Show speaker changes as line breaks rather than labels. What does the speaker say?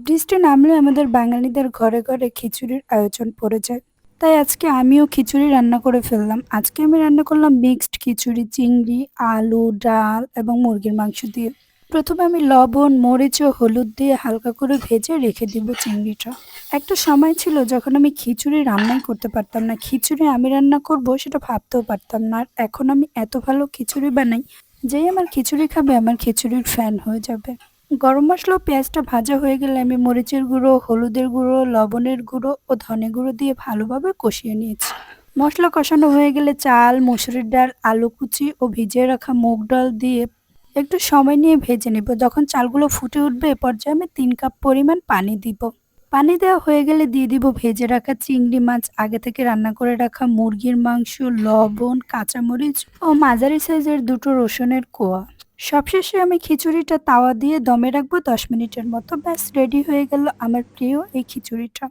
বৃষ্টি নামলে আমাদের বাঙালিদের ঘরে ঘরে খিচুড়ির আয়োজন পড়ে যায়। তাই আজকে আমিও খিচুড়ি রান্না করে ফেললাম। আজকে আমি রান্না করলাম মিক্সড খিচুড়ি, চিংড়ি, আলু, ডাল এবং মুরগির মাংস দিয়ে। প্রথমে আমি লবণ, মরিচ ও হলুদ দিয়ে হালকা করে ভেজে রেখে দিব চিংড়িটা। একটা সময় ছিল যখন আমি খিচুড়ি রান্নাই করতে পারতাম না। খিচুড়ি আমি রান্না করব সেটা ভাবতেও পারতাম না। আর এখন আমি এত ভালো খিচুড়ি বানাই, যেই আমার খিচুড়ি খাবে আমার খিচুড়ির ফ্যান হয়ে যাবে। গরম মসলা ও পেঁয়াজটা ভাজা হয়ে গেলে আমি মরিচের গুঁড়ো, হলুদের গুঁড়ো, লবণের গুঁড়ো ও ধনে গুঁড়ো দিয়ে ভালোভাবে কষিয়ে নিয়েছি। মসলা কষানো হয়ে গেলে চাল, মসুরির ডাল, আলু কুচি ও ভিজিয়ে রাখা মুগ ডাল দিয়ে একটু সময় নিয়ে ভেজে নেব। যখন চালগুলো ফুটে উঠবে এ পর্যায়ে আমি ৩ কাপ পরিমাণ পানি দিব। পানি দেওয়া হয়ে গেলে দিয়ে দিব ভেজে রাখা চিংড়ি মাছ, আগে থেকে রান্না করে রাখা মুরগির মাংস, লবণ, কাঁচামরিচ ও মাঝারি সাইজের ২টো রসুনের কোয়া। সবশেষে আমি খিচুড়িটা তাওয়া দিয়ে দমে রাখবো ১০ মিনিটের মতো। ব্যাস রেডি হয়ে গেল আমার প্রিয় এই খিচুড়িটা।